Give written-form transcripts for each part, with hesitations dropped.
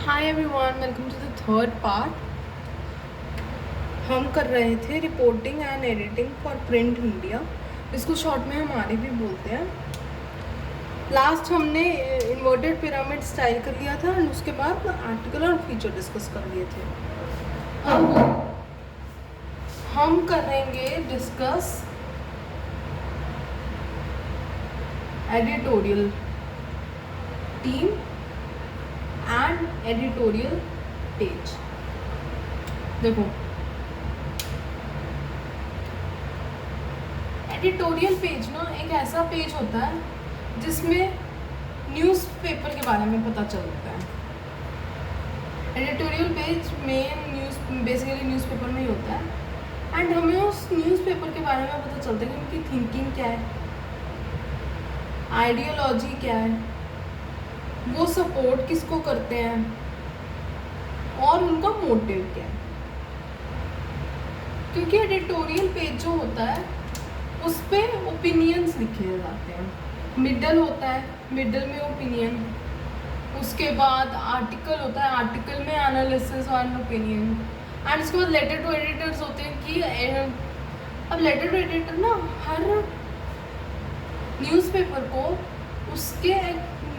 Hi everyone, welcome to the third part. हम कर रहे थे reporting and editing for print media. इसको शॉर्ट में हम आरई भी बोलते हैं। लास्ट हमने इन्वर्टेड पिरामिड स्टाइल कर लिया था और उसके बाद आर्टिकल और फीचर डिस्कस कर लिए थे। अब हम करेंगे discuss editorial team and editorial page. देखो, एडिटोरियल पेज ना एक ऐसा पेज होता है जिसमें न्यूज़पेपर के बारे में पता चलता है। एडिटोरियल पेज में बेसिकली न्यूज़पेपर में ही होता है एंड हमें उस न्यूज़पेपर के बारे में पता चलता है कि उनकी थिंकिंग क्या है, आइडियोलॉजी क्या है, वो सपोर्ट किसको करते हैं और उनका मोटिव क्या है। क्योंकि एडिटोरियल पेज जो होता है उस पर ओपिनियंस लिखे जाते हैं। मिडल होता है, मिडल में ओपिनियन, उसके बाद आर्टिकल होता है, आर्टिकल में एनालिसिस और ओपिनियन एंड उसके बाद लेटर टू एडिटर्स होते हैं कि अब लेटर टू एडिटर ना हर न्यूज़पेपर को उसके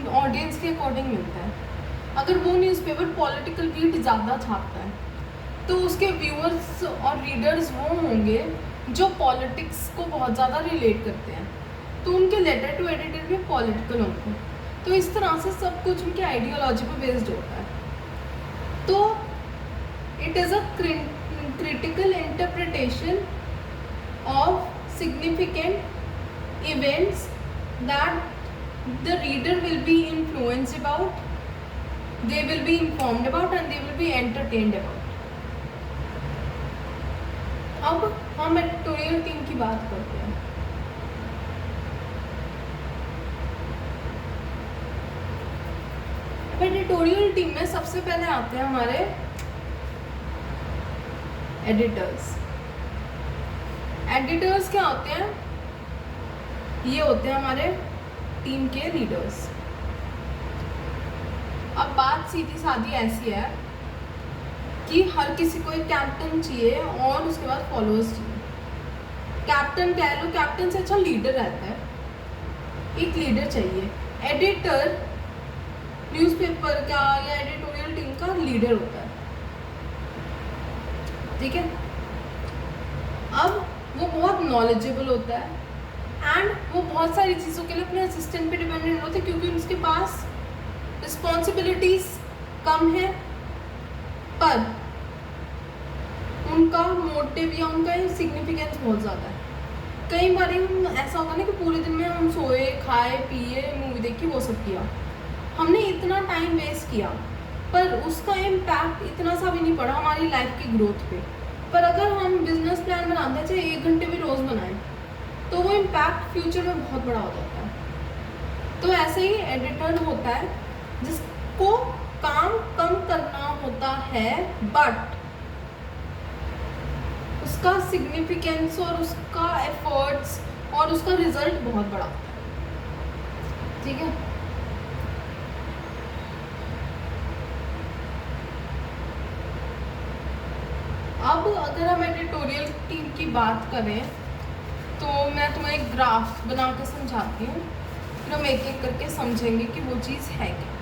ऑडियंस के अकॉर्डिंग मिलता है। अगर वो न्यूज़पेपर पॉलिटिकल रीड ज़्यादा छापता है तो उसके व्यूअर्स और रीडर्स वो होंगे जो पॉलिटिक्स को बहुत ज़्यादा रिलेट करते हैं, तो उनके लेटर टू एडिटर भी पॉलिटिकल होंगे। तो इस तरह से सब कुछ उनकी आइडियोलॉजी पर बेस्ड होता है। तो it is a critical interpretation of significant events that the reader will be influenced about, they will be informed about and they will be entertained about. अब हम एडिटोरियल टीम की बात करते हैं। एडिटोरियल टीम में सबसे पहले आते हैं हमारे एडिटर्स। एडिटर्स क्या होते हैं? ये होते हैं हमारे टीम के लीडर्स। अब बात सीधी सादी ऐसी है कि हर किसी को एक कैप्टन चाहिए और उसके बाद फॉलोअर्स चाहिए। कैप्टन कह लो, कैप्टन से अच्छा लीडर रहता है, एक लीडर चाहिए। एडिटर न्यूज़पेपर का या एडिटोरियल टीम का लीडर होता है, ठीक है। अब वो बहुत नॉलेजेबल होता है एंड वो बहुत सारी चीज़ों के लिए अपने असिस्टेंट पे डिपेंडेंट होते हैं क्योंकि उनके पास रिस्पॉन्सिबिलिटीज कम है, पर उनका मोटिव या उनका सिग्निफिकेंस बहुत ज़्यादा है। कई बार हम ऐसा होता है ना कि पूरे दिन में हम सोए, खाए, पिए, मूवी देखी, वो सब किया, हमने इतना टाइम वेस्ट किया पर उसका इम्पैक्ट इतना सा भी नहीं पड़ा हमारी लाइफ की ग्रोथ पे। पर अगर हम बिजनेस प्लान बनाते हैं, चाहे 1 घंटे भी रोज़ बनाएं, तो वो इम्पैक्ट फ्यूचर में बहुत बड़ा हो जाता है। तो ऐसे ही एडिटर होता है जिसको काम कम करना होता है बट उसका सिग्निफिकेंस और उसका एफर्ट्स और उसका रिजल्ट बहुत बड़ा होता है, ठीक है। अब अगर हम एडिटोरियल टीम की बात करें तो मैं तुम्हें एक ग्राफ बना के समझाती हूँ, फिर हम एक एक करके समझेंगे कि वो चीज़ है क्या।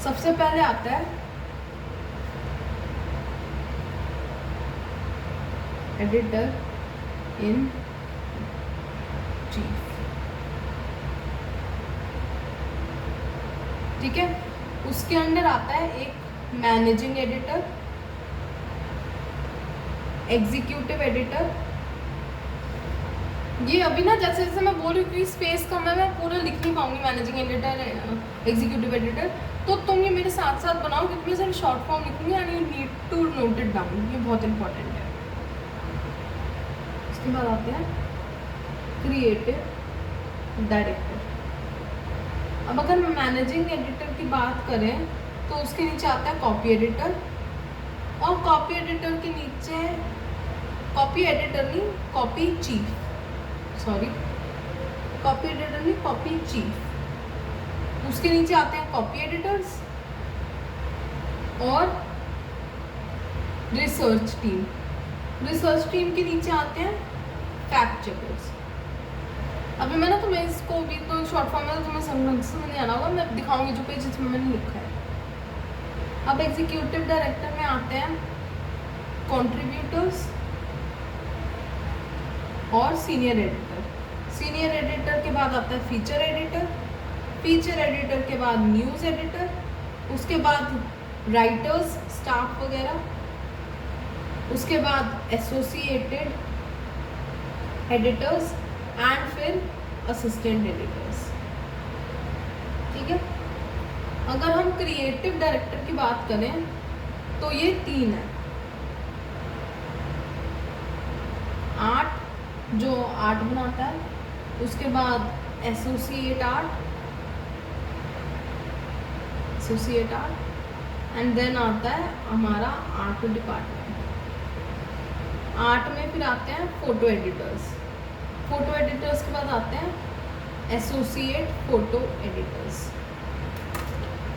सबसे पहले आता है एडिटर इन चीफ, ठीक है। उसके अंडर आता है एक मैनेजिंग एडिटर, एग्जीक्यूटिव एडिटर। ये अभी ना जैसे जैसे मैं बोल रही हूँ कि स्पेस कम है, मैं पूरा लिख नहीं पाऊंगी मैनेजिंग एडिटर, एग्जीक्यूटिव एडिटर, तो तुम ये मेरे साथ साथ बनाओ क्योंकि मैं सिर्फ शॉर्ट फॉर्म लिखूंगी and you need to note it down, ये बहुत इंपॉर्टेंट है। उसके बाद आते हैं क्रिएटिव डायरेक्टर। अब अगर मैनेजिंग एडिटर की बात करें तो उसके नीचे आता है कॉपी एडिटर, और कॉपी एडिटर के नीचे कॉपी एडिटर नहीं, copy chief, sorry, copy editor नहीं, कॉपी चीफ। उसके नीचे आते हैं कॉपी एडिटर्स और रिसर्च टीम। रिसर्च टीम के नीचे आते हैं फैक्ट चेकर्स। अभी मैं ना तुम्हें इसको भी तो शॉर्ट फॉर्म में तो तुम्हें समझ नहीं आना होगा, मैं दिखाऊंगी जो पेज इसमें मैंने लिखा है। अब एग्जीक्यूटिव डायरेक्टर में आते हैं कंट्रीब्यूटर्स और सीनियर एडिटर। सीनियर एडिटर के बाद आता है फीचर एडिटर। फीचर एडिटर के बाद न्यूज़ एडिटर, उसके बाद राइटर्स, स्टाफ वगैरह, उसके बाद एसोसिएटेड एडिटर्स एंड फिर असिस्टेंट एडिटर्स। ठीक है। अगर हम क्रिएटिव डायरेक्टर की बात करें तो ये 3 है। आर्ट जो आर्ट बनाता है, उसके बाद एसोसिएट आर्ट एंड देन आता है हमारा आर्ट डिपार्टमेंट। आर्ट में फिर आते हैं फोटो एडिटर्स। फोटो एडिटर्स के बाद आते हैं associate photo editors.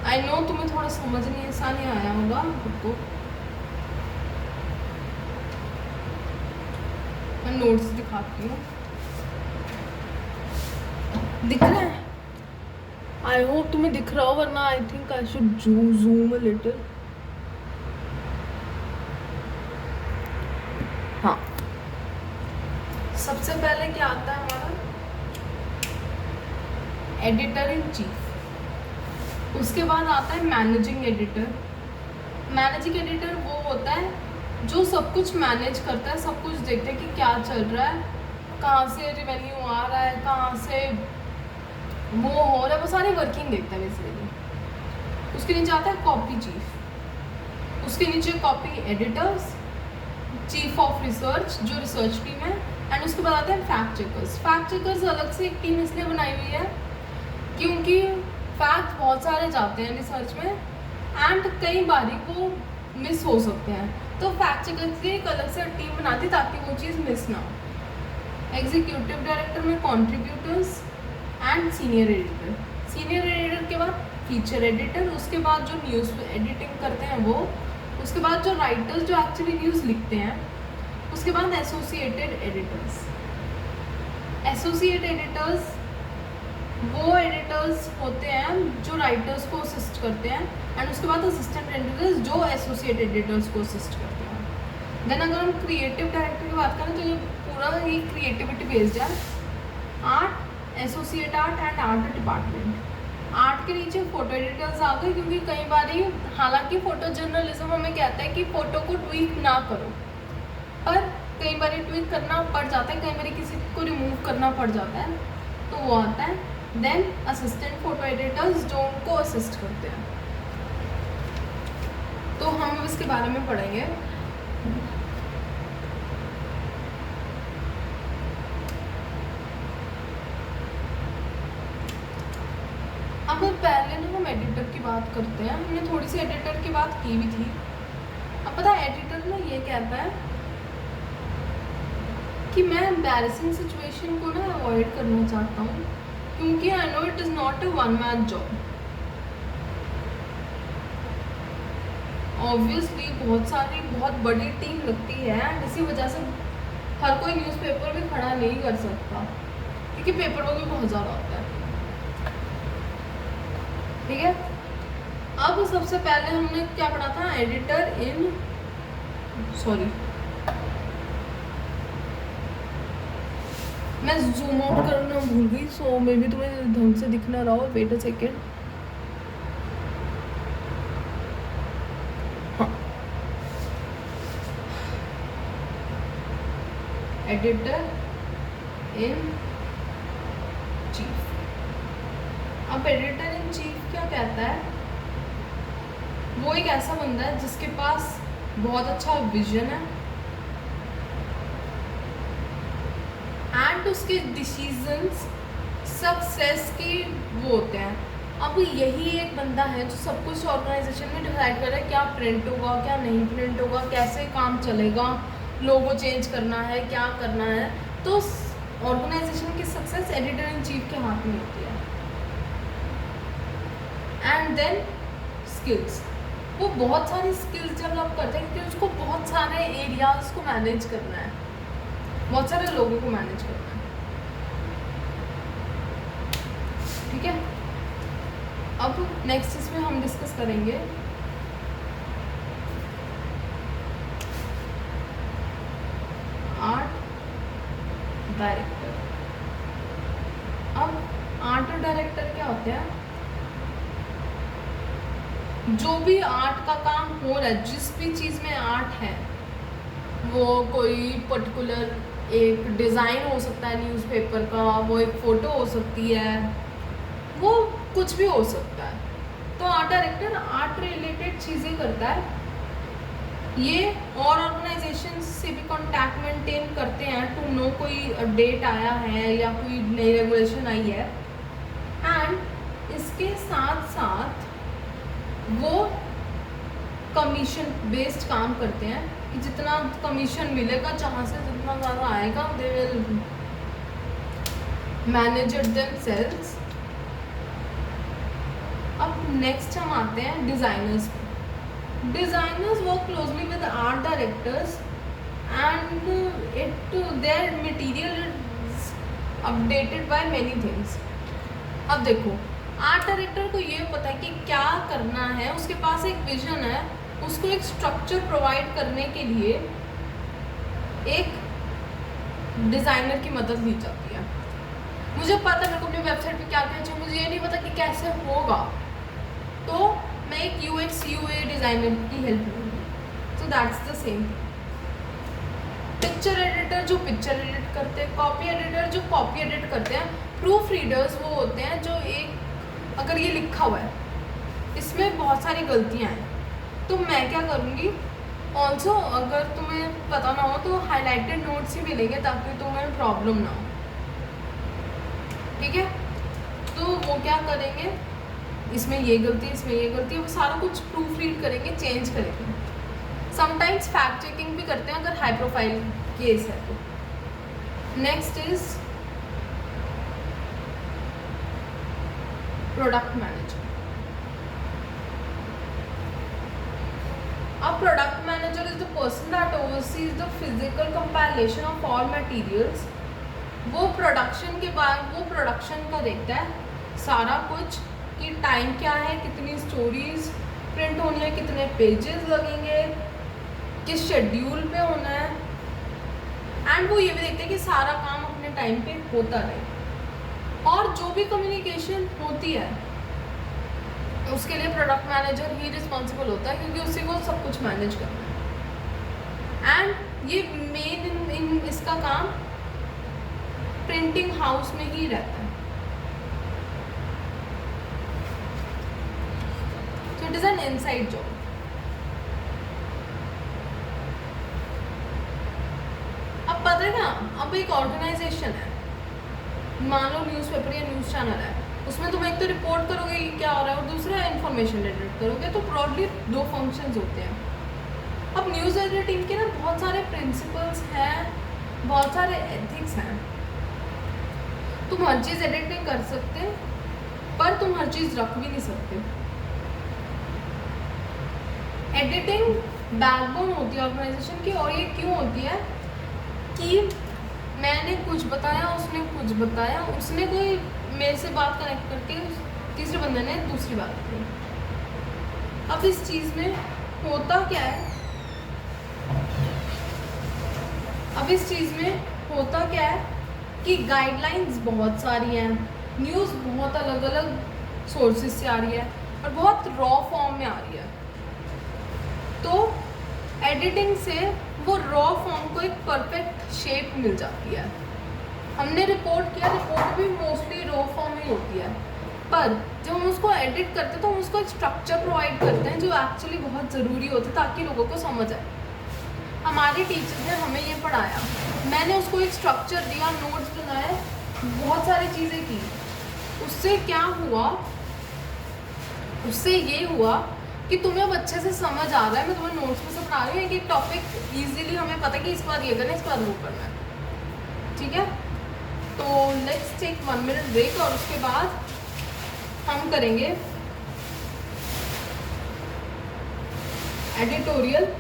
I know तुम्हें थोड़ा समझ नहीं ऐसा नहीं आया होगा खुद को, मैं नोट्स दिखाती हूँ। दिख रहा है? आई होप तुम्हें दिख रहा हो, वरना I think I should zoom a little. हाँ, सबसे पहले क्या आता है हमारा एडिटर इन चीफ। उसके बाद आता है मैनेजिंग एडिटर। मैनेजिंग एडिटर वो होता है जो सब कुछ मैनेज करता है, सब कुछ देखता है कि क्या चल रहा है, कहाँ से रेवेन्यू आ रहा है, कहाँ से वो हो रहा है, वो सारी वर्किंग देखता है बेसिकली। उसके नीचे आता है कॉपी चीफ। उसके नीचे copy editors, chief of research जो रिसर्च टीम है, एंड उसके बाद आते हैं फैक्ट चेकर्स। फैक्ट चेकर्स अलग से एक टीम इसलिए बनाई हुई है क्योंकि फैक्ट बहुत सारे जाते हैं रिसर्च में एंड कई बारी वो मिस हो सकते हैं, तो फैक्ट चेकर्स की एक अलग से टीम बनाती ताकि वो चीज़ मिस ना हो। एग्जीक्यूटिव डायरेक्टर में contributors and senior editor. Senior editor के बाद फीचर एडिटर, उसके बाद जो न्यूज़ एडिटिंग करते हैं वो, उसके बाद जो राइटर्स जो एक्चुअली न्यूज़ लिखते हैं, उसके बाद एसोसिएटेड एडिटर्स। एसोसिएट एडिटर्स वो एडिटर्स होते हैं जो राइटर्स को असिस्ट करते हैं, एंड उसके बाद असिस्टेंट एडिटर्स जो एसोसिएट एडिटर्स को असिस्ट करते हैं। देन अगर हम क्रिएटिव डायरेक्टर की बात करें तो ये पूरा ही क्रिएटिविटी बेस्ड है। Art, associate art and art department. Art के नीचे फोटो एडिटर्स आ गए क्योंकि कई बार हालांकि फोटो जर्नलिज्म हमें कहता है कि फ़ोटो को ट्वीक ना करो, पर कई बार ट्वीक करना पड़ जाता है, कई बार किसी को रिमूव करना पड़ जाता है, तो वो आता है। देन असिस्टेंट फोटो एडिटर्स जो उनको असिस्ट करते हैं, तो हम इसके बारे में पढ़ेंगे। अब पहले ना हम एडिटर की बात करते हैं। हमने थोड़ी सी एडिटर की बात की भी थी। अब पता है एडिटर ना ये कहता है कि मैं एम्बैरेसिंग सिचुएशन को ना अवॉइड करना चाहता हूँ क्योंकि I know it is not a one man job. Obviously बहुत बड़ी टीम लगती है एंड इसी वजह से हर कोई न्यूज़पेपर भी खड़ा नहीं कर सकता क्योंकि पेपर वर्क भी बहुत ज़्यादा होता है। ठीक है। अब सबसे पहले हमने क्या पढ़ा था, एडिटर इन मैं जूम आउट करना भूल गई, सो मे भी तुम्हें ढंग से दिख ना रहा हो। Wait a second. हाँ, एडिटर इन चीफ। अब एडिटर इन चीफ क्या कहता है, वो एक ऐसा बंदा है जिसके पास बहुत अच्छा विजन है एंड उसके डिसीजंस सक्सेस के वो होते हैं। अब यही एक बंदा है जो सब कुछ ऑर्गेनाइजेशन में डिसाइड कर रहा है क्या प्रिंट होगा, क्या नहीं प्रिंट होगा, कैसे काम चलेगा, लोगो चेंज करना है, क्या करना है। तो ऑर्गेनाइजेशन की सक्सेस एडिटर इन चीफ के हाथ में होती है। एंड देन स्किल्स, वो बहुत सारी स्किल्स डेवलप करते हैं क्योंकि उसको बहुत सारे एरियाज को मैनेज करना है, बहुत सारे लोगों को मैनेज करना है। ठीक है, अब नेक्स्ट इसमें हम डिस्कस करेंगे आर्ट डायरेक्टर। अब आर्ट डायरेक्टर क्या होते हैं? जो भी आर्ट का काम हो रहा है, जिस भी चीज़ में आर्ट है, वो कोई पर्टिकुलर एक डिज़ाइन हो सकता है न्यूज़पेपर का, वो एक फ़ोटो हो सकती है, वो कुछ भी हो सकता है। तो आर्ट डायरेक्टर आर्ट रिलेटेड चीज़ें करता है। ये और ऑर्गेनाइजेशन से भी कॉन्टैक्ट मेंटेन करते हैं टू नो कोई अपडेट आया है या कोई नई रेगुलेशन आई है। एंड इसके साथ साथ वो कमीशन बेस्ड काम करते हैं कि जितना कमीशन मिलेगा, जहाँ से जितना ज़्यादा आएगा, they will manage it themselves. अब नेक्स्ट हम आते हैं designers. Designers work closely with art directors and their material is updated by many things. अब देखो, आर्ट डायरेक्टर को ये पता है कि क्या करना है, उसके पास एक विजन है, उसको एक स्ट्रक्चर प्रोवाइड करने के लिए एक डिज़ाइनर की मदद ली जाती है। मुझे पता है मेरे को अपनी वेबसाइट पे क्या क्या चाहिए, मुझे ये नहीं पता कि कैसे होगा, तो मैं एक UX UA डिज़ाइनर की हेल्प लूँगी। So that's the same. Picture editor जो पिक्चर एडिट करते हैं, कॉपी एडिटर जो कॉपी एडिट करते हैं, प्रूफ रीडर्स वो होते हैं जो एक, अगर ये लिखा हुआ है, इसमें बहुत सारी गलतियाँ हैं, तो मैं क्या करूँगी, ऑल्सो अगर तुम्हें पता ना हो तो हाईलाइटेड नोट्स ही मिलेंगे ताकि तुम्हें प्रॉब्लम ना हो। ठीक है, तो वो क्या करेंगे, इसमें ये गलती, इसमें ये गलती, वो सारा कुछ प्रूफ रीड करेंगे, चेंज करेंगे। समटाइम्स फैक्ट चेकिंग भी करते हैं अगर हाई प्रोफाइल केस है तो। Next is product manager. अब product manager is the person that oversees the physical compilation of all materials. वो प्रोडक्शन के बाद वो प्रोडक्शन का देखता है सारा कुछ कि टाइम क्या है, कितनी स्टोरीज प्रिंट होनी है, कितने पेजेस लगेंगे, किस शेड्यूल पे होना है। एंड वो ये भी देखते हैं कि सारा काम अपने टाइम पे होता रहे। और जो भी कम्युनिकेशन होती है उसके लिए प्रोडक्ट मैनेजर ही रिस्पॉन्सिबल होता है क्योंकि उसी को सब कुछ मैनेज करना है। एंड ये मेन इसका काम प्रिंटिंग हाउस में ही रहता है। It is an inside job. अब पता है ना, अब एक ऑर्गेनाइजेशन है, मान लो न्यूज़पेपर या न्यूज़ चैनल है, उसमें तुम एक तो रिपोर्ट करोगे कि क्या हो रहा है और दूसरा इन्फॉर्मेशन एडिट करोगे, तो ब्रॉडली दो फंक्शंस होते हैं। अब न्यूज़ एडिटिंग के ना बहुत सारे प्रिंसिपल्स हैं, बहुत सारे एथिक्स हैं। तुम हर चीज़ एडिट नहीं कर सकते, पर तुम हर चीज़ रख भी नहीं सकते। एडिटिंग बैकबोन होती है ऑर्गेनाइजेशन की, और ये क्यों होती है कि मैंने कुछ बताया, उसने कुछ बताया, उसने कोई मेरे से बात कनेक्ट करके तीसरे बंदे ने दूसरी बात की। अब इस चीज़ में होता क्या है, अब इस चीज़ में होता क्या है कि गाइडलाइंस बहुत सारी हैं, न्यूज़ बहुत अलग अलग सोर्सेज से आ रही है और बहुत रॉ फॉर्म में आ रही है। तो एडिटिंग से वो रॉ फॉर्म को एक परफेक्ट शेप मिल जाती है। हमने रिपोर्ट किया, रिपोर्ट भी मोस्टली रॉ फॉर्म ही होती है, पर जब हम उसको एडिट करते हैं तो हम उसको एक स्ट्रक्चर प्रोवाइड करते हैं जो एक्चुअली बहुत ज़रूरी होता है ताकि लोगों को समझ आए। हमारे टीचर ने हमें ये पढ़ाया, मैंने उसको एक स्ट्रक्चर दिया, नोट्स बनाए, बहुत सारी चीज़ें की। उससे क्या हुआ, उससे ये हुआ कि तुम्हें अब अच्छे से समझ आ रहा है। मैं तुम्हें नोट्स में से पढ़ा रही हूँ कि टॉपिक इजीली हमें पता है कि इस बार ये करना है, इस बार वो करना है। ठीक है, तो लेट्स टेक 1 मिनट ब्रेक और उसके बाद हम करेंगे editorial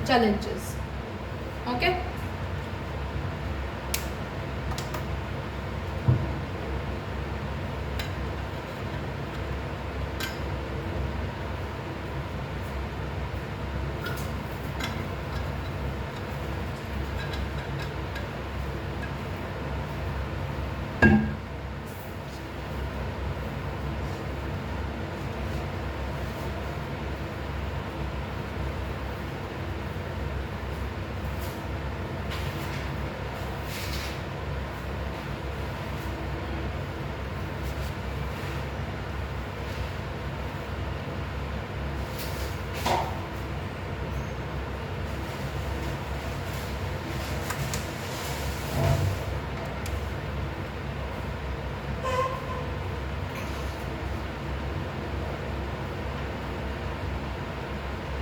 challenges. Okay.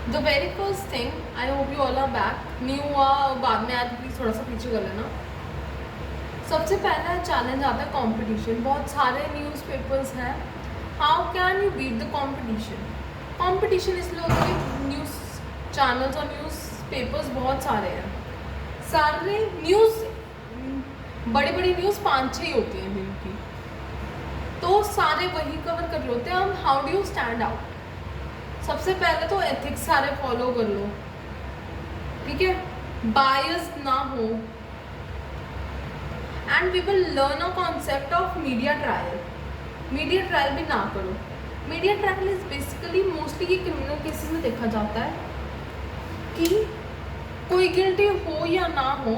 The very first thing, I hope you all are back, new हुआ बाद में आया तो प्लीज़ थोड़ा सा पीछे कर लेना। सबसे पहला चैलेंज आता है कंपटीशन। बहुत सारे न्यूज़पेपर्स हैं, how can you beat the competition? Competition इसलिए होता है कि न्यूज़ चैनल्स और न्यूज़ पेपर्स बहुत सारे हैं, सारे न्यूज़ बड़ी बड़ी न्यूज़ 5-6 ही होती हैं दिन की, तो सारे वही कवर कर रहे होते हैं। हम how do you stand out? सबसे पहले तो एथिक्स सारे फॉलो कर लो, ठीक है, बायस ना हो, and we will learn a concept of media trial. Media trial भी ना करो। Media trial is basically mostly ये क्रिमिनल केसेस में देखा जाता है कि कोई गिल्टी हो या ना हो,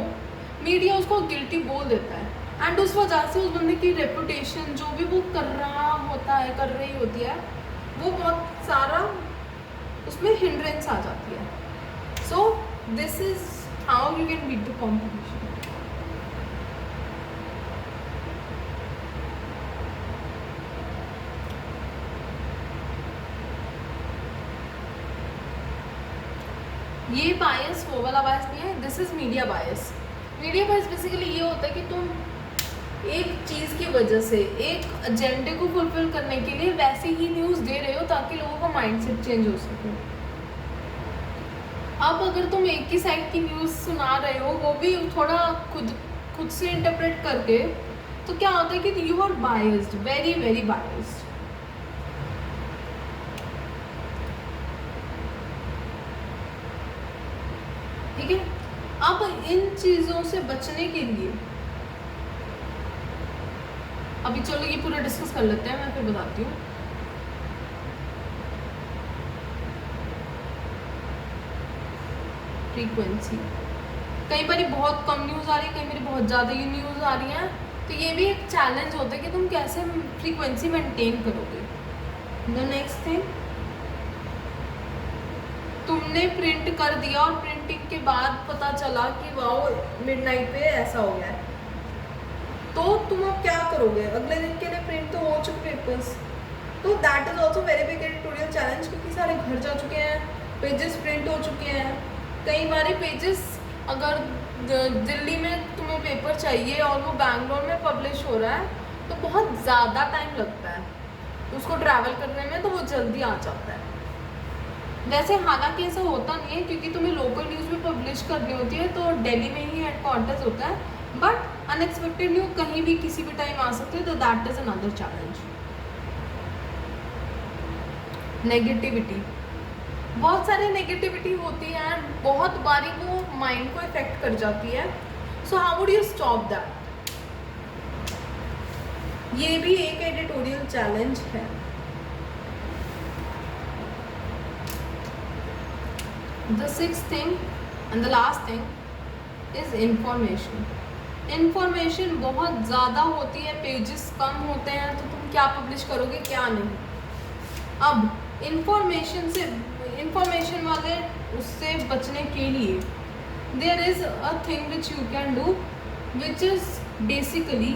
मीडिया उसको गिल्टी बोल देता है, एंड उस वजह से उस बंदे की रेपुटेशन, जो भी वो कर रहा होता है, कर रही होती है, वो बहुत सारा उसमें हिंड्रेंस आ जाती है। So this is how you can beat the competition. ये बायस वो वाला बायस नहीं है, this is media bias. Media bias basically ये होता है कि तुम एक चीज़ की वजह से एक एजेंडे को फुलफिल करने के लिए वैसे ही न्यूज़ दे रहे हो ताकि लोगों का माइंडसेट चेंज हो सके। अब अगर तुम एक ही साइड की न्यूज़ सुना रहे हो, वो भी थोड़ा खुद से इंटरप्रेट करके, तो क्या होता है कि you are biased, very very biased. ठीक है, अब इन चीज़ों से बचने के लिए अभी चलो ये पूरा डिस्कस कर लेते हैं, मैं फिर बताती हूँ। फ्रीक्वेंसी, कई बार बहुत कम न्यूज़ आ रही है, कई बार बहुत ज़्यादा ही न्यूज़ आ रही है, तो ये भी एक चैलेंज होता है कि तुम कैसे फ्रीक्वेंसी मेंटेन करोगे। द नेक्स्ट थिंग, तुमने प्रिंट कर दिया और प्रिंटिंग के बाद पता चला कि वाओ मिडनाइट पे ऐसा हो गया है, तो तुम अब क्या करोगे? अगले दिन के लिए प्रिंट तो हो चुके पेपर्स, तो that is also very big editorial challenge, क्योंकि सारे घर जा चुके हैं, पेजेस प्रिंट हो चुके हैं। कई बार पेजेस अगर दिल्ली में तुम्हें पेपर चाहिए और वो बैंगलोर में पब्लिश हो रहा है, तो बहुत ज़्यादा टाइम लगता है उसको ट्रैवल करने में, तो वो जल्दी आ जाता है। वैसे हालांकि ऐसा होता नहीं है, क्योंकि तुम्हें लोकल न्यूज़ भी पब्लिश करनी होती है, तो दिल्ली में ही हेडक्वार्टर्स होता है, बट अनएक्सपेक्टेड न्यूज़ कहीं भी किसी भी टाइम आ सकते हैं, तो that is another challenge. Negativity, बहुत सारी नेगेटिविटी होती है, बहुत बारी वो माइंड को इफेक्ट कर जाती है। So how would you stop that? ये भी एक एडिटोरियल चैलेंज है। The sixth thing and the last thing is information. Information बहुत ज़्यादा होती है, पेजेस कम होते हैं, तो तुम क्या पब्लिश करोगे क्या नहीं। अब इंफॉर्मेशन वाले उससे बचने के लिए there is a thing which you can do, which is basically,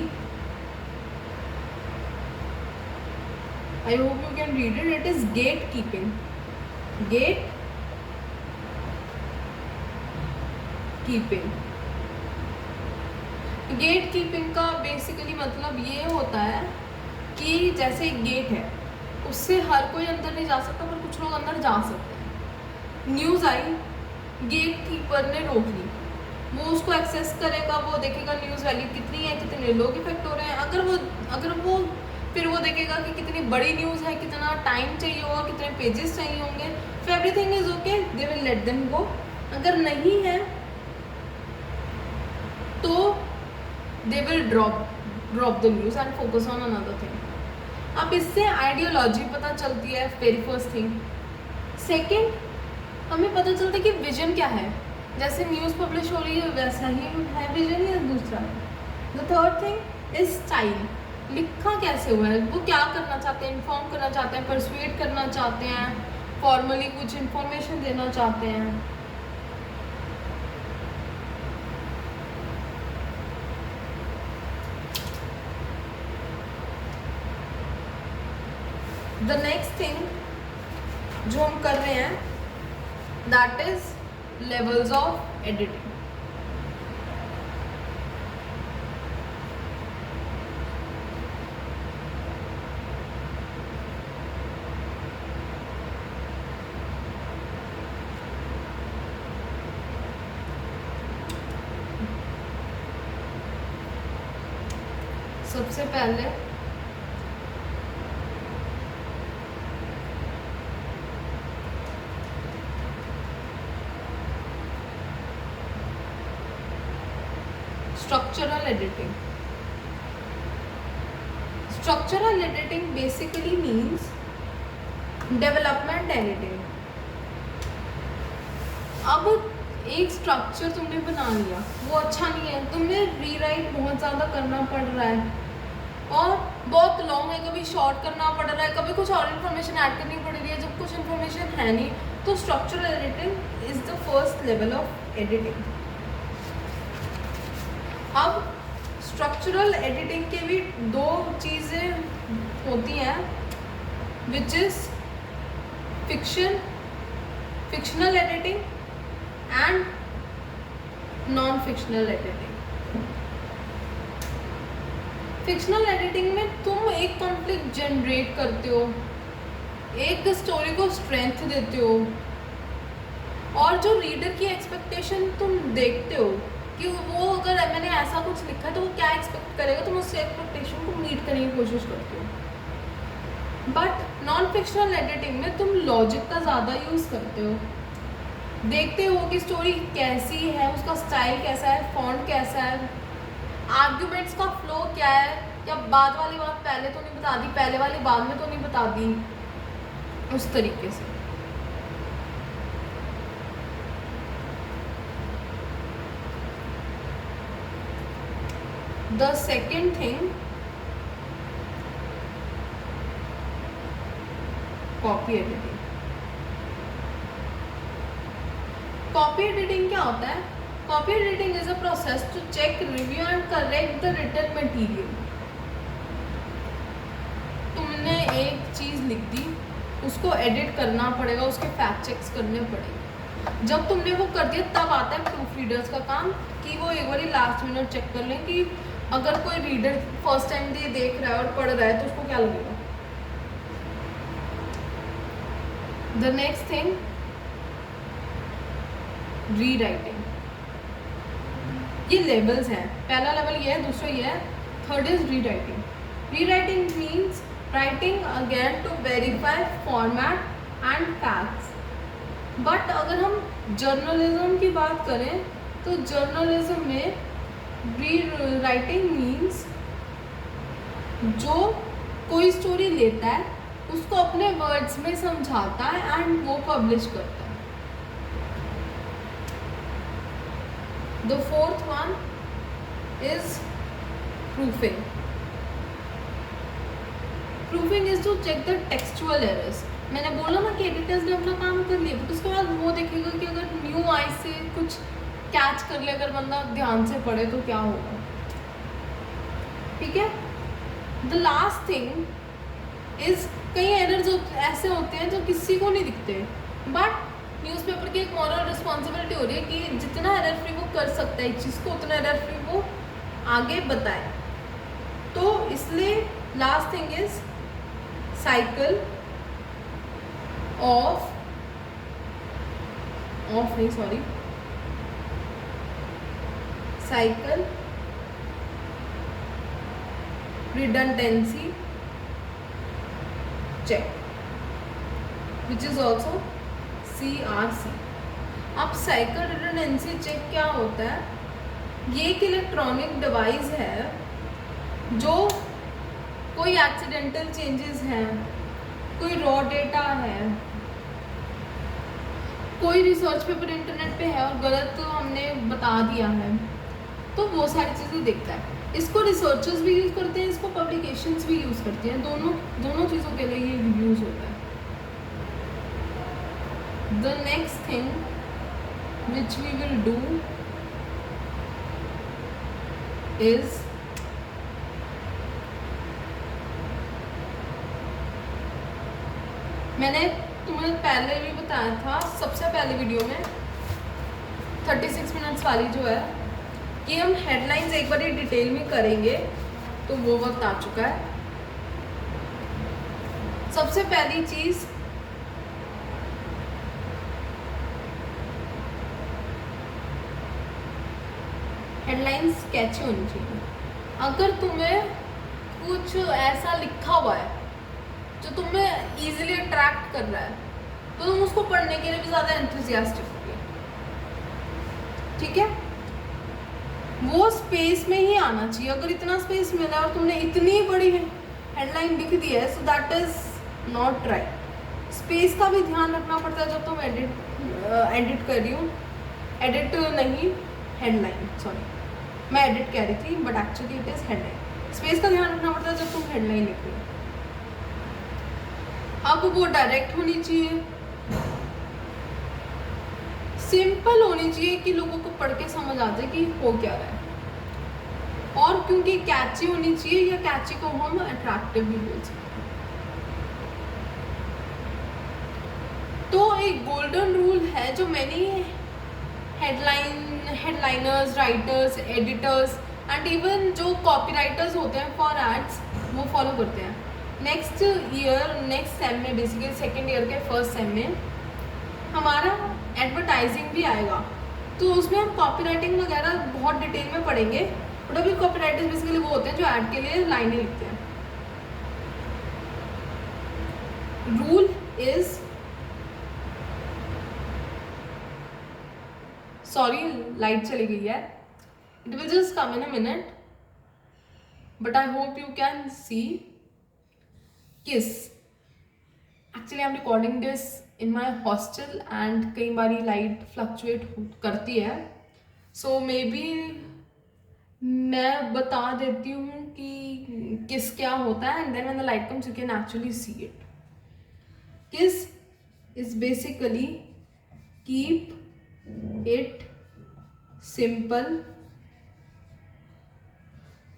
I hope you can read it, it is gatekeeping. Gatekeeping, gatekeeping का बेसिकली मतलब ये होता है कि जैसे एक गेट है, उससे हर कोई अंदर नहीं जा सकता, पर कुछ लोग अंदर जा सकते हैं। न्यूज़ आई, गेट कीपर ने रोक ली, वो उसको एक्सेस करेगा, वो देखेगा न्यूज़ वैल्यू कितनी है, कितने लोग इफेक्ट हो रहे हैं। अगर वो फिर वो देखेगा कि कितनी बड़ी न्यूज़ है, कितना टाइम चाहिए होगा, कितने पेजेस चाहिए होंगे। फिर everything is okay, they will let them go. अगर नहीं है तो they will drop the news and focus on another thing. अब इससे आइडियोलॉजी पता चलती है, वेरी फर्स्ट थिंग। सेकेंड, हमें पता चलता है कि विजन क्या है। जैसे न्यूज़ पब्लिश हो रही है वैसा ही है विजन या दूसरा। The third thing is style, लिखा कैसे हुआ है, वो क्या करना चाहते हैं, इन्फॉर्म करना चाहते हैं, परसुएट करना चाहते हैं, फॉर्मली कुछ इन्फॉर्मेशन देना चाहते हैं। द नेक्स्ट थिंग जो हम कर रहे हैं that is levels of editing. सबसे पहले structural editing. Structural editing basically means development editing. अब एक स्ट्रक्चर तुमने बना लिया, वो अच्छा नहीं है, तुम्हें रीराइट बहुत ज़्यादा करना पड़ रहा है और बहुत लॉन्ग है, कभी शॉर्ट करना पड़ रहा है, कभी कुछ और इन्फॉर्मेशन ऐड करनी पड़ रही है जब कुछ इन्फॉर्मेशन है नहीं, तो structural editing is the first level of editing. अब स्ट्रक्चरल एडिटिंग के भी दो चीज़ें होती हैं, which is fictional editing and non fictional editing. Fictional editing में तुम एक कॉन्फ्लिक्ट जनरेट करते हो, एक स्टोरी को स्ट्रेंथ देते हो, और जो रीडर की एक्सपेक्टेशन तुम देखते हो कि वो अगर मैंने ऐसा कुछ लिखा है तो वो क्या एक्सपेक्ट करेगा, तुम उस एक्सपेक्टेशन को मीट करने की कोशिश करते हो। बट नॉन फिक्शनल एडिटिंग में तुम लॉजिक का ज़्यादा यूज़ करते हो, देखते हो कि स्टोरी कैसी है, उसका स्टाइल कैसा है, फॉन्ट कैसा है, आर्ग्यूमेंट्स का फ्लो क्या है, या बाद वाली बात पहले तो नहीं बता दी, पहले वाली बाद में तो नहीं बता दी, उस तरीके से। The second thing, copy editing. Copy editing क्या होता है? Copy editing is a process to check, review and correct the written material. तुमने एक चीज़ लिख दी, उसको एडिट करना पड़ेगा, उसके फैक्ट चेक्स करने पड़ेंगे। जब तुमने वो कर दिया तब आता है प्रूफ रीडर्स का काम कि वो एक बार लास्ट मिनट चेक कर लें कि अगर कोई रीडर फर्स्ट टाइम देख रहा है और पढ़ रहा है तो उसको क्या लगेगा। The next thing, rewriting. ये लेवल्स हैं, पहला लेवल ये है, दूसरा ये है, third is rewriting. Rewriting means writing again to verify format and facts. But अगर हम जर्नलिज्म की बात करें तो जर्नलिज्म में रीराइटिंग मीन्स जो कोई स्टोरी लेता है उसको अपने वर्ड्स में समझाता है एंड वो पब्लिश करता है। The fourth one is proofing. Proofing is to check the textual errors. मैंने बोला ना कि एडिटर्स ने अपना काम कर लिया, बट उसके बाद वो देखेगा कि अगर न्यू आई से कुछ कैच कर ले, अगर बंदा ध्यान से पढ़े तो क्या होगा। ठीक है। द लास्ट थिंग इज, कई एरर्स ऐसे होते हैं जो किसी को नहीं दिखते, बट न्यूज़पेपर की एक मॉरल रिस्पॉन्सिबिलिटी हो रही है कि जितना एरर फ्री वो कर सकता है एक चीज़ को, उतना एरर फ्री वो आगे बताए। तो इसलिए last thing is cycle of नहीं sorry cyclic redundancy check which is also CRC। अब साइकिल रिडंडेंसी चेक क्या होता है? ये एक इलेक्ट्रॉनिक डिवाइस है जो कोई एक्सीडेंटल चेंजेस हैं, कोई रॉ डेटा है, कोई रिसर्च पेपर इंटरनेट पे है और गलत तो हमने बता दिया है, तो वो सारी चीज़ें देखता है। इसको रिसर्चर्स भी यूज़ करते हैं, इसको पब्लिकेशंस भी यूज़ करती हैं, दोनों चीज़ों के लिए ये यूज़ होता है। The next thing which we will do is मैंने तुम्हें पहले भी बताया था सबसे पहले वीडियो में 36 मिनट्स वाली जो है कि हम हेडलाइंस एक बार डिटेल में करेंगे, तो वो वक्त आ चुका है। सबसे पहली चीज हेडलाइंस कैची होनी चाहिए। अगर तुम्हें कुछ ऐसा लिखा हुआ है जो तुम्हें इजीली अट्रैक्ट कर रहा है, तो तुम उसको पढ़ने के लिए भी ज़्यादा एंथुसियास्टिक होगे, ठीक है? वो स्पेस में ही आना चाहिए। अगर इतना स्पेस मिला और तुमने इतनी बड़ी हेडलाइन लिख दी है, so that is not right. Space का भी ध्यान रखना पड़ता है जब तुम एडिट कर रही हूँ, एडिट नहीं हेडलाइन, सॉरी मैं एडिट कह रही थी but actually it is headline. Space का ध्यान रखना पड़ता है जब तुम हेडलाइन लिख रही हो। अब वो डायरेक्ट होनी चाहिए, सिंपल होनी चाहिए कि लोगों को पढ़ के समझ आ जाए कि हो क्या रहा है, और क्योंकि कैची होनी चाहिए, या कैची को हम अट्रैक्टिव भी बोल सकते हैं। तो एक गोल्डन रूल है जो मैंने headliners, writers, editors and even जो कॉपीराइटर्स होते हैं फॉर एड्स वो फॉलो करते हैं। नेक्स्ट सेम में, बेसिकली सेकेंड ईयर के फर्स्ट सेम में हमारा एडवर्टाइजिंग भी आएगा, तो उसमें हम कॉपीराइटिंग वगैरह बहुत डिटेल में पढ़ेंगे। बट अभी कॉपीराइटर्स बेसिकली वो होते हैं जो ऐड के लिए लाइनें लिखते हैं। रूल इज, सॉरी लाइट चली गई है, it will just come in a minute, but I hope you can see KISS. Actually I am recording this in my hostel and कई बारी लाइट फ्लक्चुएट करती है, सो मे बी मैं बता देती हूँ कि किस क्या होता है, and then when the light comes you can actually see it. KISS is basically keep it simple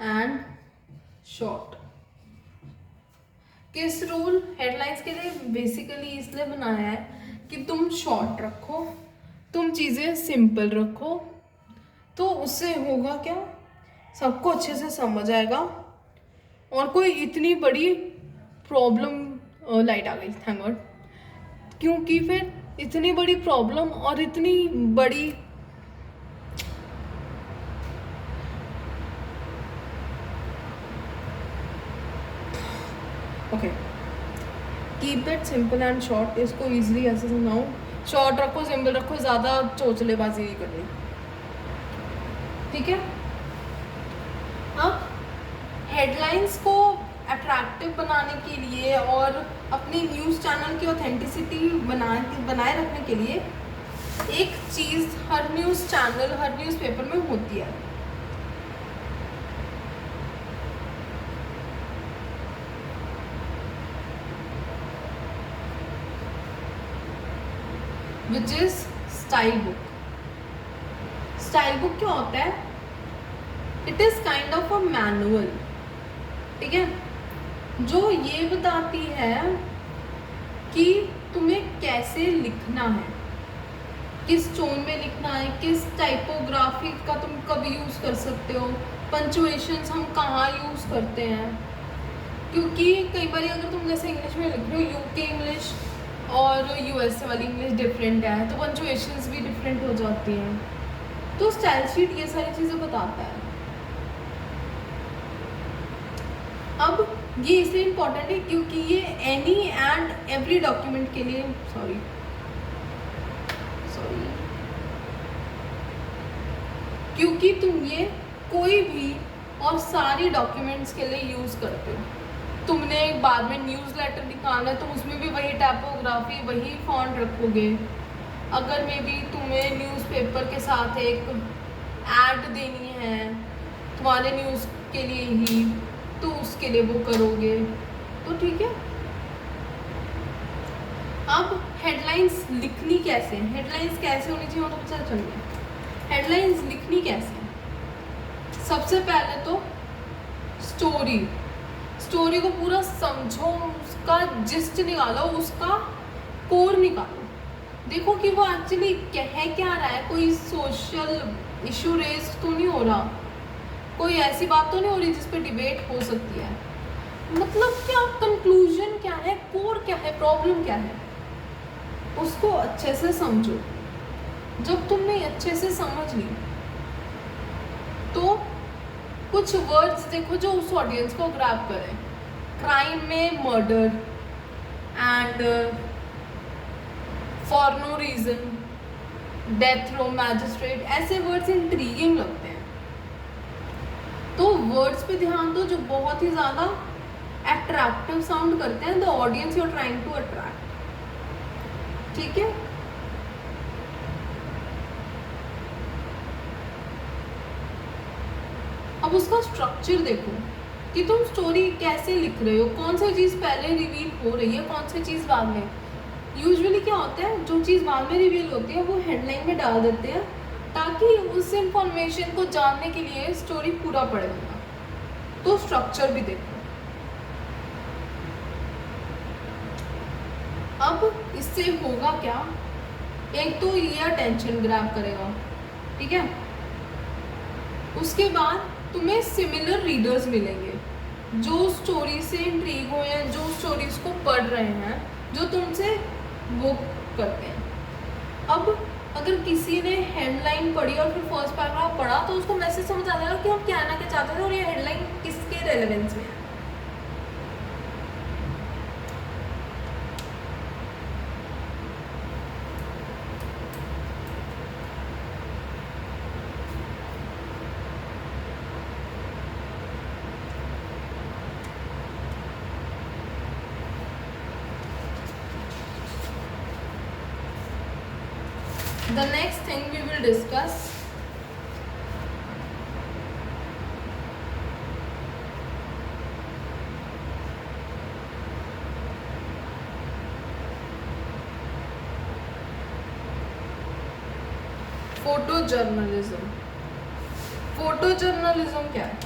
and short. KISS rule headlines के लिए बेसिकली इसलिए बनाया है कि तुम शॉर्ट रखो, तुम चीज़ें सिंपल रखो, तो उससे होगा क्या, सबको अच्छे से समझ आएगा और कोई इतनी बड़ी प्रॉब्लम, लाइट आ गई थैंक गॉड, क्योंकि फिर इतनी बड़ी प्रॉब्लम और इतनी बड़ी okay, keep it simple and short. इसको इजीली ऐसे समझाऊँ, शॉर्ट रखो, सिंपल रखो, ज़्यादा चोचलेबाजी नहीं करनी, ठीक है? अब हेडलाइंस को अट्रैक्टिव बनाने के लिए और अपनी न्यूज़ चैनल की ऑथेंटिसिटी बनाए रखने के लिए एक चीज़ हर न्यूज़ चैनल, हर न्यूज़पेपर में होती है, which is style book. Style book क्या होता है? It is kind of a manual, ठीक है, जो ये बताती है कि तुम्हें कैसे लिखना है, किस टोन में लिखना है, किस टाइपोग्राफी का तुम कब यूज कर सकते हो, पंचुएशंस हम कहाँ यूज़ करते हैं, क्योंकि कई बार अगर तुम जैसे इंग्लिश में लिख रहे हो यूके इंग्लिश और यूएसए वाली इंग्लिश डिफरेंट है, तो पंचुएशंस भी डिफरेंट हो जाती हैं। तो स्टाइल शीट ये सारी चीज़ें बताता है। अब ये इसलिए इम्पोर्टेंट है क्योंकि ये एनी एंड एवरी डॉक्यूमेंट के लिए सॉरी क्योंकि तुम ये कोई भी और सारी डॉक्यूमेंट्स के लिए यूज़ करते हो। तुमने बाद में न्यूज़ लेटर निकालना है, तुम उसमें भी वही टाइपोग्राफी वही फॉन्ट रखोगे। अगर मे बी तुम्हें न्यूज़पेपर के साथ एक ऐड देनी है तुम्हारे न्यूज़ के लिए ही, तो उसके लिए वो करोगे। तो ठीक है। अब हेडलाइंस लिखनी कैसे है, हेडलाइंस कैसे होनी चाहिए, वो तो पता चल गया। हेडलाइंस लिखनी कैसे है, सबसे पहले तो स्टोरी को पूरा समझो, उसका जिस्ट निकालो, उसका कोर निकालो, देखो कि वो एक्चुअली कह क्या रहा है। कोई सोशल इशू रेज तो नहीं हो रहा, कोई ऐसी बात तो नहीं हो रही जिस पे डिबेट हो सकती है। मतलब क्या कंक्लूजन क्या है, कोर क्या है, प्रॉब्लम क्या है, उसको अच्छे से समझो। जब तुमने अच्छे से समझ ली तो कुछ वर्ड्स देखो जो उस ऑडियंस को ग्रैब करें। क्राइम में murder and for no reason, death row, magistrate, ऐसे वर्ड्स इंट्रीगिंग लगते हैं। तो वर्ड्स पे ध्यान दो जो बहुत ही ज़्यादा अट्रैक्टिव साउंड करते हैं, the audience you are trying to attract. ठीक है। अब उसका स्ट्रक्चर देखो कि तुम स्टोरी कैसे लिख रहे हो, कौन सी चीज़ पहले रिवील हो रही है, कौन सी चीज़ बाद में। यूजुअली क्या होता है, जो चीज़ बाद में रिवील होती है वो हेडलाइन में डाल देते हैं ताकि उस इंफॉर्मेशन को जानने के लिए स्टोरी पूरा पढ़ेगा। तो स्ट्रक्चर भी देखो। अब इससे होगा क्या, एक तो ये अटेंशन ग्रैब करेगा, ठीक है। उसके बाद तुम्हें सिमिलर रीडर्स मिलेंगे जो स्टोरी से इंट्रीग हुए हैं, जो स्टोरीज को पढ़ रहे हैं, जो तुमसे वो करते हैं। अब अगर किसी ने हेडलाइन पढ़ी और फिर फर्स्ट पैराग्राफ पढ़ा तो उसको मैसेज समझ आ जाएगा कि हम क्या ना क्या चाहते थे और ये हेडलाइन किसके रेलेवेंस में है। The next thing we will discuss photo journalism. Photo journalism क्या है,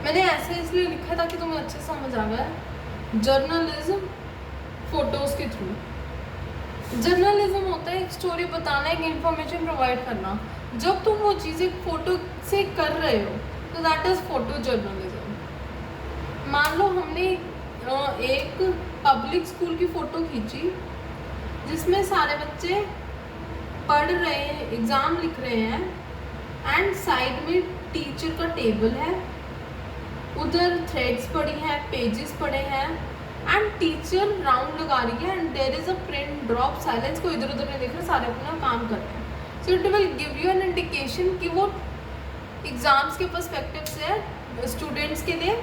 मैंने ऐसे इसलिए लिखा ताकि तुम्हें अच्छे समझ आ गया। जर्नलिज्म फोटोज के थ्रू, जर्नलिज्म होता है एक स्टोरी बताना, एक इंफॉर्मेशन प्रोवाइड करना। जब तुम वो चीज़ एक फ़ोटो से कर रहे हो तो दैट इज़ फोटो जर्नलिज्म। मान लो हमने एक पब्लिक स्कूल की फ़ोटो खींची जिसमें सारे बच्चे पढ़ रहे हैं, एग्ज़ाम लिख रहे हैं, एंड साइड में टीचर का टेबल है, उधर थ्रेड्स पड़ी हैं, पेजेस पड़े हैं, एंड टीचर राउंड लगा रही है, and there is a pin drop silence, कोई इधर उधर नहीं देख रहे, सारे अपना काम कर रहे हैं। So it will give you an indication कि वो एग्जाम्स के पर्सपेक्टिव से है, स्टूडेंट्स के लिए,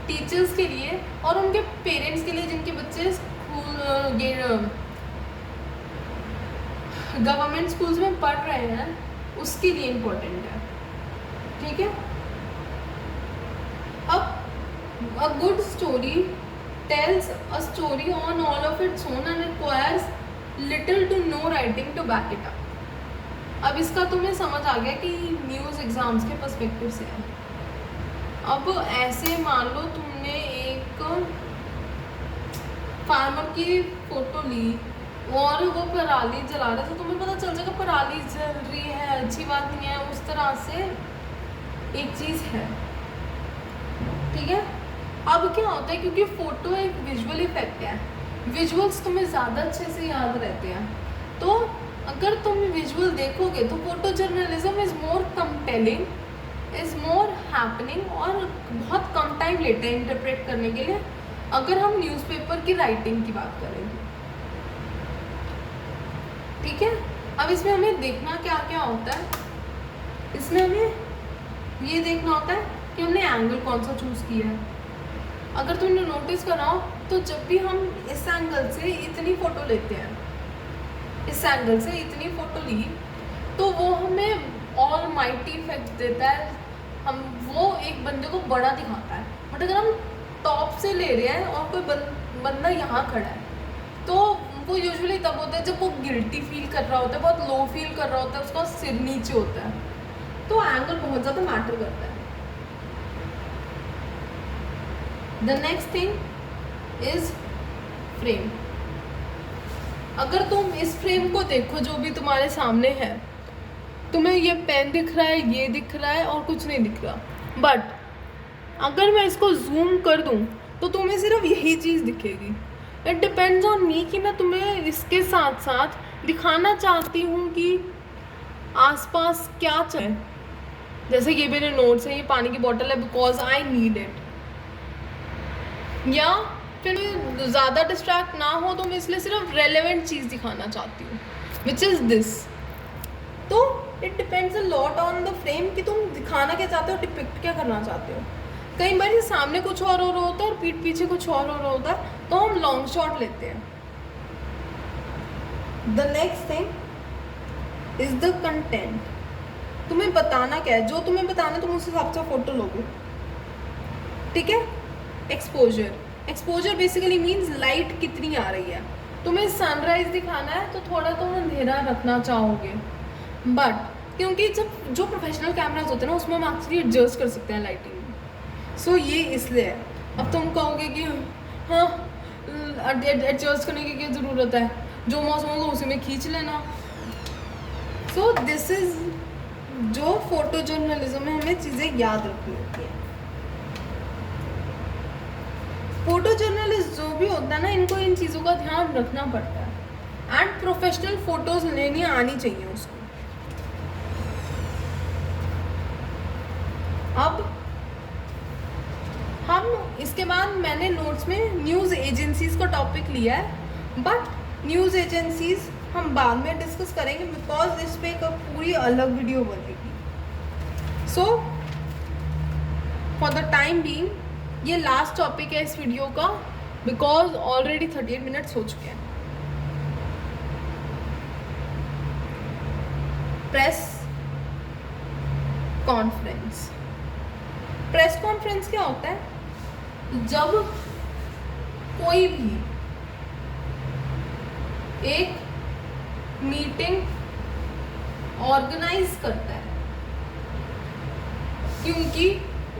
टीचर्स के लिए और उनके पेरेंट्स के लिए जिनके बच्चे स्कूल गवर्नमेंट स्कूल्स में पढ़ रहे हैं, उसके लिए इम्पोर्टेंट है। ठीक है। अब a good story tells a story on all of its own and requires little to no writing to back it up। अब इसका तुम्हें समझ आ गया कि न्यूज़ एग्जाम्स के पर्सपेक्टिव से है। अब ऐसे मान लो तुमने एक फार्मर की फोटो ली और वो पराली जला रहा है, तो तुम्हें पता चल जाएगा पराली जल रही है, अच्छी बात नहीं है। उस तरह से एक चीज़ है, ठीक है। अब क्या होता है, क्योंकि फोटो एक विजुअल इफेक्ट है, विजुअल्स तुम्हें ज़्यादा अच्छे से याद रहते हैं, तो अगर तुम विजुअल देखोगे तो photo journalism is more compelling, is more happening, और बहुत कम टाइम लेते हैं इंटरप्रेट करने के लिए अगर हम न्यूज़पेपर की राइटिंग की बात करेंगे, ठीक है। अब इसमें हमें देखना क्या क्या होता है, इसमें हमें ये देखना होता है कि हमने एंगल कौन सा चूज़ किया है। अगर तुमने नोटिस करा हो तो जब भी हम इस एंगल से इतनी फ़ोटो लेते हैं, इस एंगल से इतनी फ़ोटो ली, तो वो हमें ऑल माइटी इफेक्ट देता है, हम वो एक बंदे को बड़ा दिखाता है। बट अगर हम टॉप से ले रहे हैं और कोई बंदा यहाँ खड़ा है, तो वो यूजुअली तब होता है जब वो गिल्टी फील कर रहा होता है, बहुत लो फील कर रहा होता है, उसका सिर नीचे होता है, तो एंगल बहुत ज़्यादा मैटर करता है। The next thing is frame. अगर तुम इस फ्रेम को देखो जो भी तुम्हारे सामने है, तुम्हें ये पेन दिख रहा है, ये दिख रहा है और कुछ नहीं दिख रहा, बट अगर मैं इसको जूम कर दूं तो तुम्हें सिर्फ यही चीज़ दिखेगी। इट डिपेंड्स ऑन मी कि मैं तुम्हें इसके साथ साथ दिखाना चाहती हूँ कि आसपास क्या चल, जैसे ये मेरे नोट्स है, ये पानी की बोतल है बिकॉज आई नीड इट, या फिर ज़्यादा डिस्ट्रैक्ट ना हो तो मैं इसलिए सिर्फ रेलेवेंट चीज़ दिखाना चाहती हूँ, विच इज़ दिस। तो it depends a lot on the frame कि तुम दिखाना क्या चाहते हो, डिपिक्ट क्या करना चाहते हो। कई बार ये सामने कुछ और हो रहा होता है और पीठ पीछे कुछ और हो रहा होता है, तो हम लॉन्ग शॉट लेते हैं। The next thing is the content. तुम्हें बताना क्या है, जो तुम्हें बताना तुम उस हिसाब से फोटो लोगे, ठीक है। Exposure, exposure basically means light कितनी आ रही है। तुम्हें सनराइज दिखाना है तो थोड़ा तुम अंधेरा रखना चाहोगे, बट क्योंकि जब जो प्रोफेशनल कैमराज होते हैं ना उसमें हम एक्चुअली एडजस्ट कर सकते हैं लाइटिंग, सो ये इसलिए है। अब तुम कहोगे कि हाँ एडजस्ट करने की क्या ज़रूरत है, जो मौसम होगा उसी में खींच लेना। सो दिस इज़ जो फोटो जर्नलिज्म में हमें चीज़ें याद रखनी होती है। फोटो जर्नलिस्ट जो भी होता है ना, इनको इन चीज़ों का ध्यान रखना पड़ता है, एंड प्रोफेशनल फोटोज लेनी आनी चाहिए उसको। अब हम इसके बाद मैंने नोट्स में न्यूज़ एजेंसीज का टॉपिक लिया है, बट न्यूज़ एजेंसीज हम बाद में डिस्कस करेंगे बिकॉज इस पे एक पूरी अलग वीडियो बनेगी। So for the time being ये लास्ट टॉपिक है इस वीडियो का, बिकॉज ऑलरेडी 38 मिनट्स हो चुके हैं। Press conference. प्रेस कॉन्फ्रेंस क्या होता है? जब कोई भी एक मीटिंग ऑर्गेनाइज करता है क्योंकि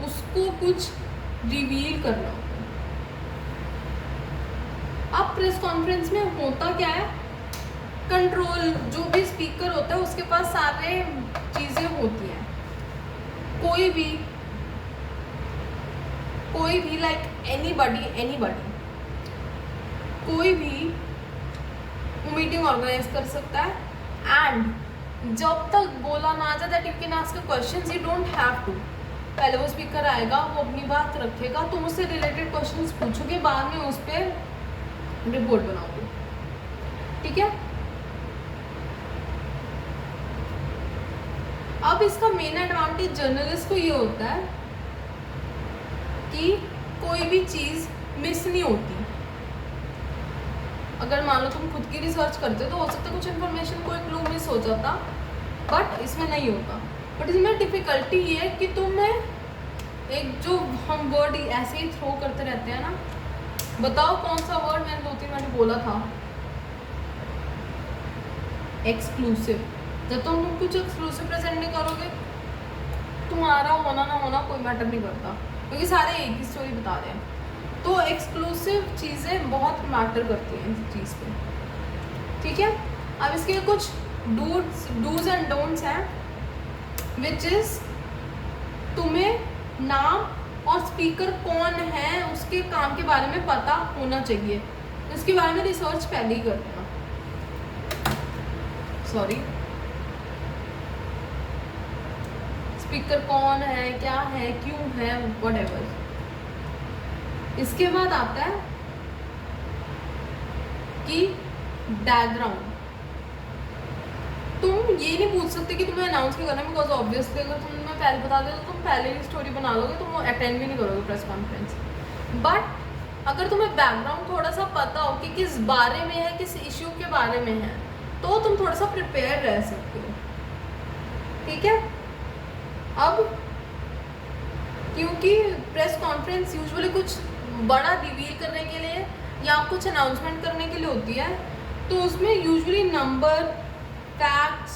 उसको कुछ रिवील करना होता है। अब प्रेस कॉन्फ्रेंस में होता क्या है, कंट्रोल जो भी स्पीकर होता है उसके पास सारे चीज़ें होती हैं। कोई भी लाइक एनीबडी कोई भी वो मीटिंग ऑर्गेनाइज कर सकता है, एंड जब तक बोला ना जाए that you can ask questions, you don't have to. पहले वो स्पीकर आएगा, वो अपनी बात रखेगा, तुम उससे रिलेटेड क्वेश्चंस पूछोगे, बाद में उस पर रिपोर्ट बनाओगे, ठीक है। अब इसका मेन एडवांटेज जर्नलिस्ट को ये होता है कि कोई भी चीज़ मिस नहीं होती। अगर मान लो तुम खुद की रिसर्च करते हो तो हो सकता है कुछ इन्फॉर्मेशन, कोई क्लू मिस हो जाता, बट इसमें नहीं होता। बट इसमें डिफ़िकल्टी ये है कि तुम्हें एक जो हम वर्ड ऐसे ही थ्रो करते रहते हैं ना, बताओ कौन सा वर्ड मैंने 2-3 मिनट बोला था, एक्सक्लूसिव। जब तुम कुछ एक्सक्लूसिव प्रेजेंट नहीं करोगे, तुम्हारा होना ना होना कोई मैटर नहीं करता, क्योंकि सारे एक ही स्टोरी बता रहे हैं। तो एक्सक्लूसिव चीज़ें बहुत मैटर करती हैं इस चीज़ पे, ठीक है। अब इसके कुछ डूज एंड डोंट्स हैं, विच इज़ तुम्हें नाम और स्पीकर कौन है उसके काम के बारे में पता होना चाहिए। इसके बारे में रिसर्च पहले ही कर लेना। सॉरी, स्पीकर कौन है, क्या है, क्यों है, व्हाटएवर। इसके बाद आता है कि बैकग्राउंड। तुम ये नहीं पूछ सकते कि तुम्हें अनाउंस क्यों करना है, बिकॉज ऑब्वियसली अगर तुम्हें पहले बता दो तो तुम पहले ही स्टोरी बना लोगे, तुम अटेंड भी नहीं करोगे प्रेस कॉन्फ्रेंस। बट अगर तुम्हें बैकग्राउंड थोड़ा सा पता हो कि किस बारे में है, किस इश्यू के बारे में है, तो तुम थोड़ा सा प्रिपेयर रह सकते हो। ठीक है। अब क्योंकि प्रेस कॉन्फ्रेंस यूजुअली कुछ बड़ा रिवील करने के लिए या कुछ अनाउंसमेंट करने के लिए होती है, तो उसमें यूजुअली नंबर, फैक्ट्स,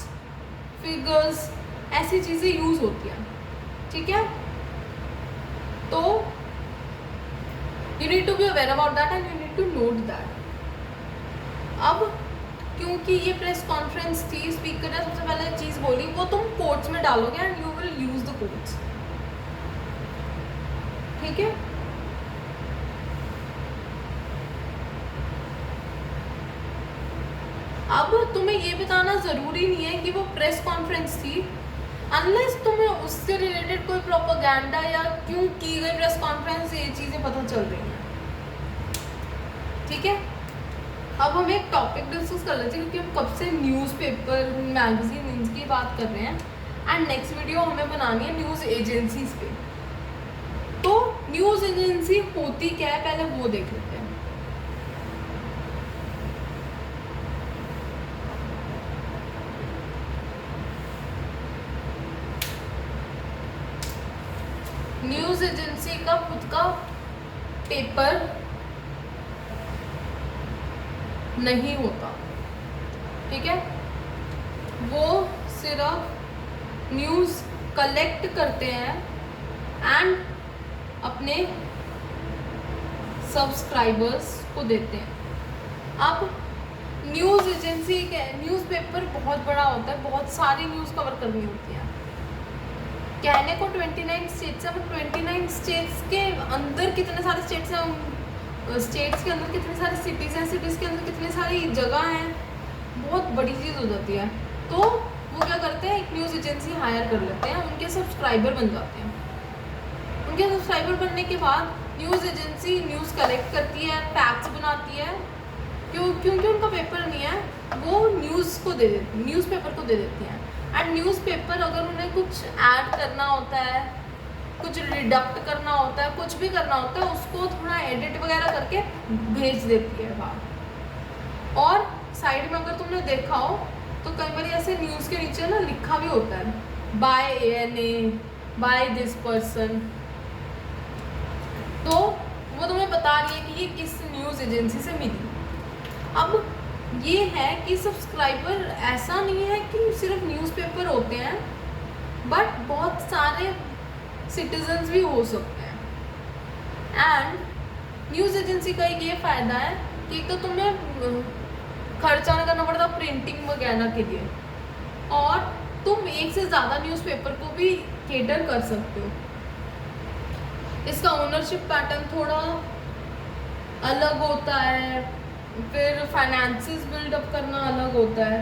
फिगर्स, ऐसी चीज़ें यूज होती हैं। ठीक है। तो you need to be aware about that and you need to note that. अब क्योंकि ये प्रेस कॉन्फ्रेंस थी, स्पीकर ने सबसे पहले चीज़ बोली, वो तुम कोट्स में डालोगे and you will use the quotes. ठीक है। अब तुम्हें ये बताना ज़रूरी नहीं है कि वो प्रेस कॉन्फ्रेंस थी, अनलेस तुम्हें उससे रिलेटेड कोई प्रोपेगेंडा या क्यों की गई प्रेस कॉन्फ्रेंस ये चीज़ें पता चल रही हैं। ठीक है। अब हम एक टॉपिक डिस्कस कर लेते हैं, क्योंकि हम कब से न्यूज़पेपर, मैगजीन इनकी बात कर रहे हैं, एंड नेक्स्ट वीडियो हमें बनानी है न्यूज़ एजेंसीज पे। तो न्यूज़ एजेंसी होती क्या है, पहले वो देख लेते हैं। न्यूज़ एजेंसी का खुद का पेपर नहीं होता। ठीक है। वो सिर्फ न्यूज़ कलेक्ट करते हैं एंड अपने सब्सक्राइबर्स को देते हैं। अब न्यूज़ एजेंसी, न्यूज़पेपर बहुत बड़ा होता है, बहुत सारी न्यूज़ कवर करनी होती है। कहने को 29 स्टेट्स है, बट 29 स्टेट्स के अंदर कितने सारे स्टेट्स हैं, स्टेट्स के अंदर कितनी सारी सिटीज़ हैं, सिटीज़ के अंदर कितनी सारी जगह हैं, बहुत बड़ी चीज़ हो जाती है। तो वो क्या करते हैं, एक न्यूज़ एजेंसी हायर कर लेते हैं, उनके सब्सक्राइबर बन जाते हैं। उनके सब्सक्राइबर बनने के बाद न्यूज़ एजेंसी न्यूज़ कलेक्ट करती है, फैक्ट्स बनाती है। क्योंकि उनका पेपर नहीं है, वो न्यूज़ को दे देती, न्यूज़पेपर को दे देती हैं। एंड न्यूज़पेपर अगर उन्हें कुछ ऐड करना होता है, कुछ रिडक्ट करना होता है, कुछ भी करना होता है, उसको थोड़ा एडिट वगैरह करके भेज देती है बाहर। और साइड में अगर तुमने देखा हो तो कई बार ऐसे न्यूज़ के नीचे ना लिखा भी होता है, by ANA, by this person. तो वो तुम्हें बता रही है कि ये किस न्यूज़ एजेंसी से मिली। अब ये है कि सब्सक्राइबर ऐसा नहीं है कि सिर्फ न्यूज़पेपर होते हैं, बट बहुत सारे सिटीजन्स भी हो सकते हैं। एंड न्यूज़ एजेंसी का ये फ़ायदा है कि तो तुम्हें खर्चा नहीं करना पड़ता प्रिंटिंग वगैरह के लिए, और तुम एक से ज़्यादा न्यूज़पेपर को भी केटर कर सकते हो। इसका ओनरशिप पैटर्न थोड़ा अलग होता है, फिर फाइनेंसेस बिल्डअप करना अलग होता है।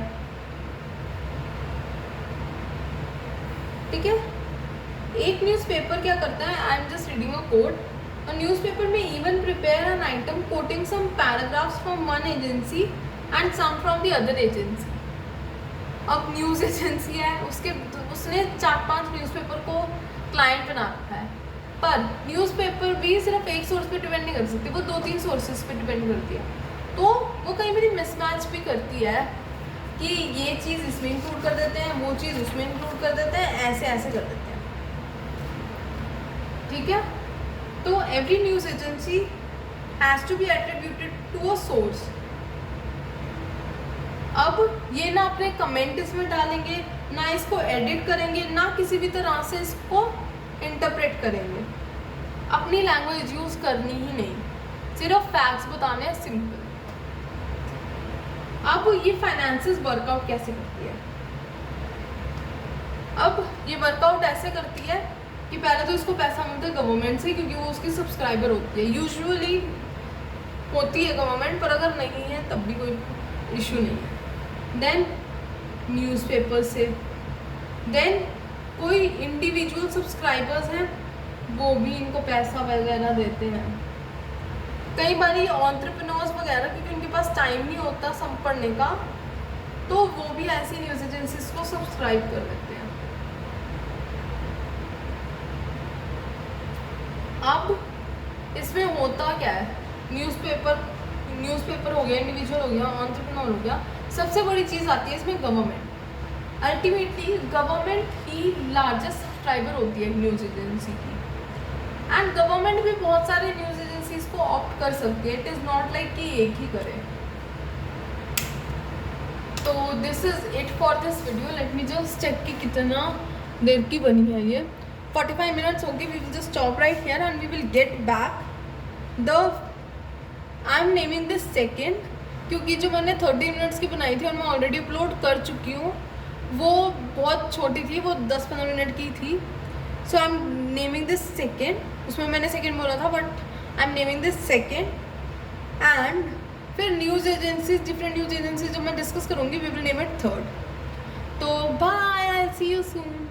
ठीक है। एक न्यूज़पेपर क्या करता है, I am just reading a quote, a newspaper में even prepare an item quoting some paragraphs from one agency and some from the other agency. अब न्यूज़ एजेंसी है, उसने 4-5 न्यूज़पेपर को क्लाइंट बना रखा है, पर न्यूज़पेपर भी सिर्फ एक सोर्स पे डिपेंड नहीं कर सकती, वो 2-3 सोर्सेज पे डिपेंड करती है। तो वो कई बार मिसमैच भी करती है कि ये चीज़ इसमें इंक्लूड कर देते हैं, वो चीज़ उसमें इंक्लूड कर देते हैं, ऐसे कर देते हैं। ठीक है। तो every news agency has to be attributed to a source. अब ये ना अपने कमेंट इसमें डालेंगे, ना इसको एडिट करेंगे, ना किसी भी तरह से इसको इंटरप्रेट करेंगे। अपनी लैंग्वेज यूज़ करनी ही नहीं, सिर्फ फैक्ट्स बताने हैं, सिंपल। अब ये फाइनेंसेस वर्कआउट कैसे करती है? अब ये वर्कआउट ऐसे करती है कि पहले तो इसको पैसा मिलता है गवर्नमेंट से, क्योंकि वो उसकी सब्सक्राइबर होती है, यूजुअली होती है गवर्नमेंट, पर अगर नहीं है तब भी कोई इशू नहीं है। देन न्यूज़पेपर से, देन कोई इंडिविजुअल सब्सक्राइबर्स हैं वो भी इनको पैसा वगैरह देते हैं। कई बार ये एंटरप्रेन्योर्स वगैरह, क्योंकि उनके पास टाइम नहीं होता सब पढ़ने का, तो वो भी ऐसी न्यूज़ एजेंसीज को सब्सक्राइब कर देते हैं। अब इसमें होता क्या है, न्यूज़पेपर हो गया, इंडिविजुअल हो गया, एंटरप्रेन्योर हो गया, सबसे बड़ी चीज़ आती है इसमें गवर्नमेंट। अल्टीमेटली गवर्नमेंट ही लार्जेस्ट सब्सक्राइबर होती है न्यूज़ एजेंसी की, एंड गवर्नमेंट भी बहुत सारे न्यूज़ एजेंसीज को ऑप्ट कर सकती है, इट इज़ नॉट लाइक कि एक ही करे। तो this is it for this video. Let me just check कि कितना देर की बनी है ये। 45 मिनट्स हो गए। We will just stop right here and we will get back. I am naming this second, क्योंकि जो मैंने 30 मिनट्स की बनाई थी और मैं ऑलरेडी अपलोड कर चुकी हूँ, वो बहुत छोटी थी, वो 10-15 मिनट की थी। So I am naming this second, उसमें मैंने सेकेंड बोला था, but I am naming this second. And फिर news agencies, different news agencies जो मैं डिस्कस करूँगी, we will name it third. तो bye, I see you soon.